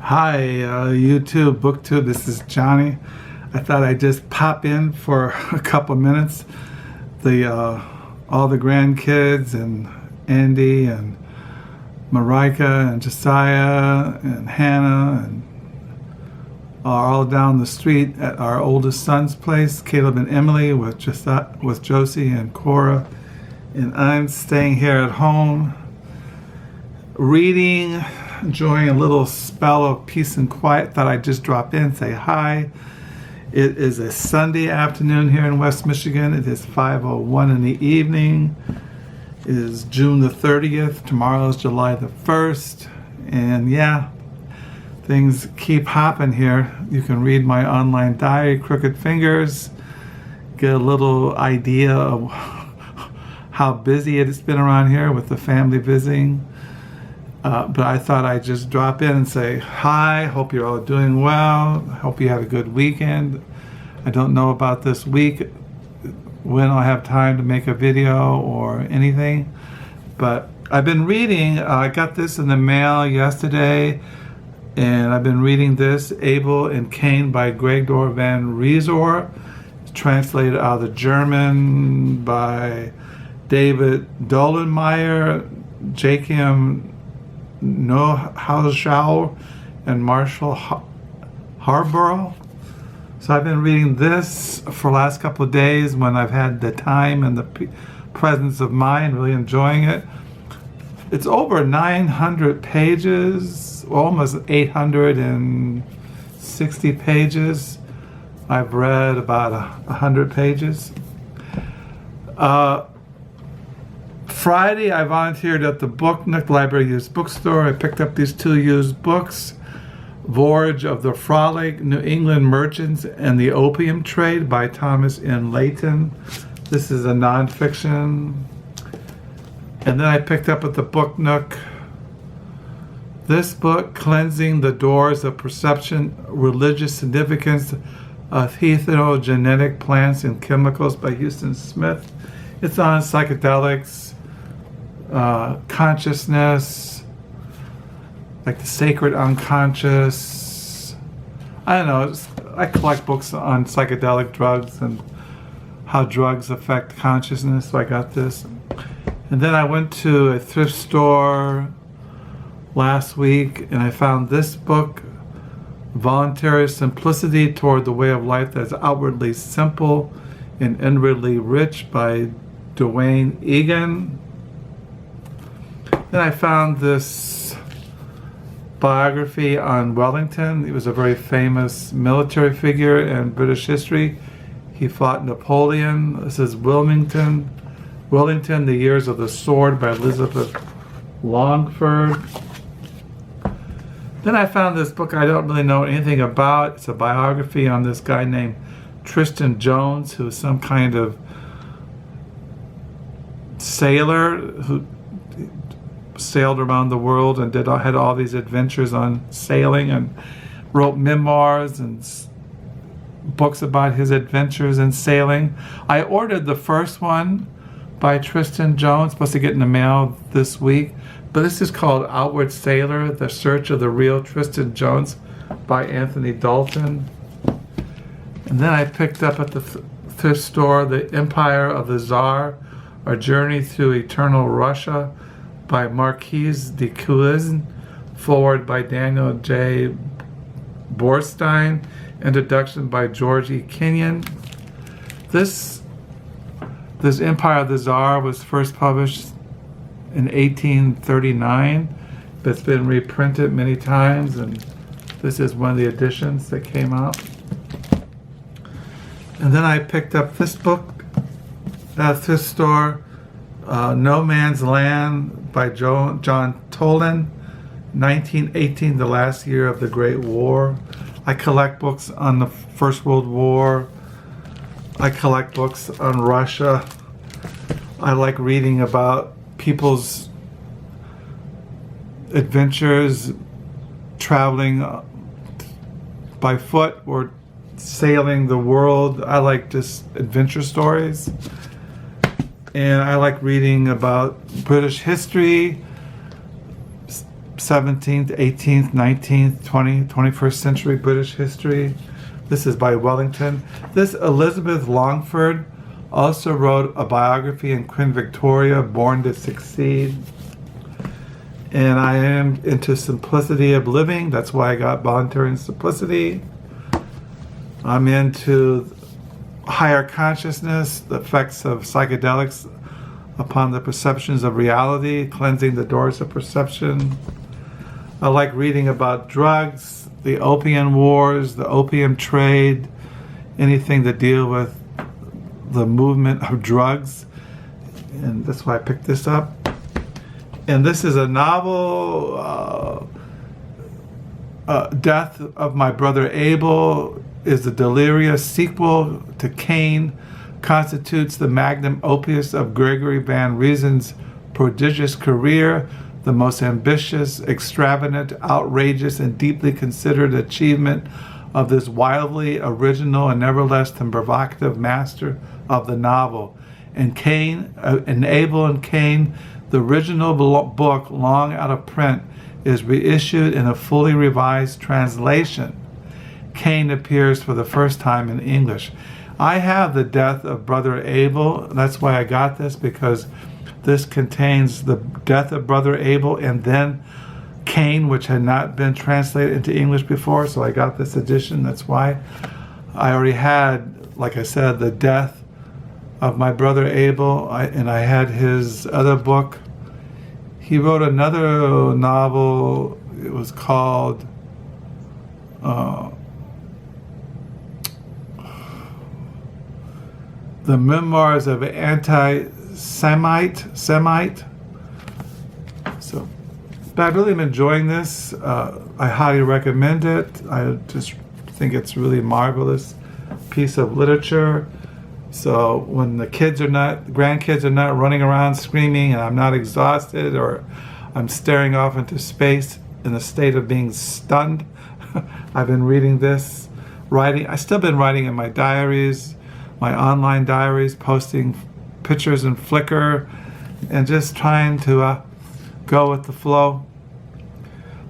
Hi, YouTube, BookTube. This is Johnny. I thought I'd just pop in for a couple minutes. All the grandkids and Andy and Marika and Josiah and Hannah and are all down the street at our oldest son's place, Caleb and Emily, with Josie and Cora. And I'm staying here at home, reading, enjoying a little spell of peace and quiet. Thought I'd just drop in, say hi. It is a Sunday afternoon here in West Michigan. It is 5:01 in the evening. It is June the 30th. Tomorrow is July the 1st. And yeah, things keep hopping here. You can read my online diary, Crooked Fingers, get a little idea of how busy it's been around here with the family visiting. But I thought I'd just drop in and say hi. Hope you're all doing well. Hope you had a good weekend. I don't know about this week, when I'll have time to make a video or anything. But I've been reading, I got this in the mail yesterday, and I've been reading this, Abel and Cain by Gregor van Rezzori. It's translated out of the German by David Dollenmayer, Joachim Neugroschel, and Marshall Yarbrough. So I've been reading this for the last couple of days when I've had the time and the presence of mind, really enjoying it. It's over 900 pages, almost 860 pages. I've read about 100 pages. Friday, I volunteered at the Book Nook Library Used Bookstore. I picked up these two used books, Voyage of the Frolic, New England Merchants and the Opium Trade by Thomas N. Layton. This is a nonfiction. And then I picked up at the Book Nook this book, Cleansing the Doors of Perception, Religious Significance of Entheogenic Plants and Chemicals by Huston Smith. It's on psychedelics, consciousness, like the sacred unconscious. I don't know, I collect books on psychedelic drugs and how drugs affect consciousness, so I got this. And then I went to a thrift store last week and I found this book, Voluntary Simplicity Toward the Way of Life That's Outwardly Simple and Inwardly Rich by Duane, Elgin. Then I found this biography on Wellington. He was a very famous military figure in British history. He fought Napoleon. This is Wellington, The Years of the Sword by Elizabeth Longford. Then I found this book I don't really know anything about. It's a biography on this guy named Tristan Jones, who was some kind of sailor who sailed around the world and had all these adventures on sailing and wrote memoirs and books about his adventures in sailing. I ordered the first one by Tristan Jones, supposed to get in the mail this week, but this is called Outward Sailor, The Search of the Real Tristan Jones by Anthony Dalton. And then I picked up at the thrift store The Empire of the Czar, A Journey Through Eternal Russia by Marquis de Custin, forward by Daniel J. Borstein, introduction by Georgie Kenyon. This Empire of the Czar was first published in 1839, but it's been reprinted many times, and this is one of the editions that came out. And then I picked up this book at this store, No Man's Land by John Toland, 1918, the last year of the Great War. I collect books on the First World War. I collect books on Russia. I like reading about people's adventures traveling by foot or sailing the world. I like just adventure stories. And I like reading about British history, 17th, 18th, 19th, 20th, 21st century British history. This is by Wellington. This Elizabeth Longford also wrote a biography in Queen Victoria, Born to Succeed. And I am into simplicity of living. That's why I got Voluntary and Simplicity. I'm into higher consciousness, the effects of psychedelics upon the perceptions of reality, cleansing the doors of perception. I like reading about drugs, the opium wars, the opium trade, anything to deal with the movement of drugs. And that's why I picked this up. And this is a novel, Death of My Brother Abel is the delirious sequel to Cain, constitutes the magnum opus of Gregory Van Riesen's prodigious career, the most ambitious, extravagant, outrageous, and deeply considered achievement of this wildly original and nevertheless provocative master of the novel. In Abel and Cain, the original book, long out of print, is reissued in a fully revised translation. Cain appears for the first time in English. I have the Death of Brother Abel. That's why I got this, because this contains the death of Brother Abel and then Cain, which had not been translated into English before, so I got this edition. That's why I already had, like I said, the death of my brother Abel, and I had his other book. He wrote another novel. It was called The Memoirs of Anti-Semite. So, but I've really been enjoying this. I highly recommend it. I just think it's really marvelous piece of literature. So when the grandkids are not running around screaming, and I'm not exhausted, or I'm staring off into space in a state of being stunned, I've been reading this, writing. I've still been writing in my diaries, my online diaries, posting pictures in Flickr, and just trying to go with the flow.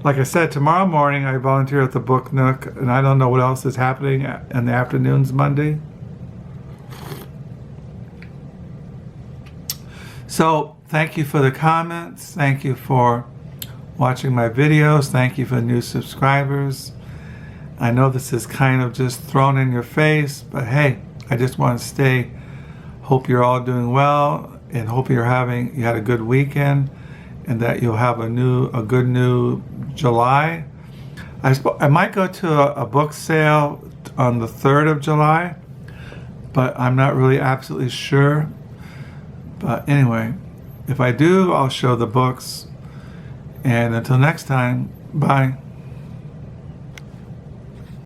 Like I said, tomorrow morning I volunteer at the Book Nook, and I don't know what else is happening in the afternoons Monday. So thank you for the comments. Thank you for watching my videos. Thank you for new subscribers. I know this is kind of just thrown in your face, but hey, I just want to stay. Hope you're all doing well, and hope you had a good weekend, and that you'll have a good new July. I might go to a book sale on the 3rd of July, but I'm not really absolutely sure. But anyway, if I do, I'll show the books. And until next time, bye.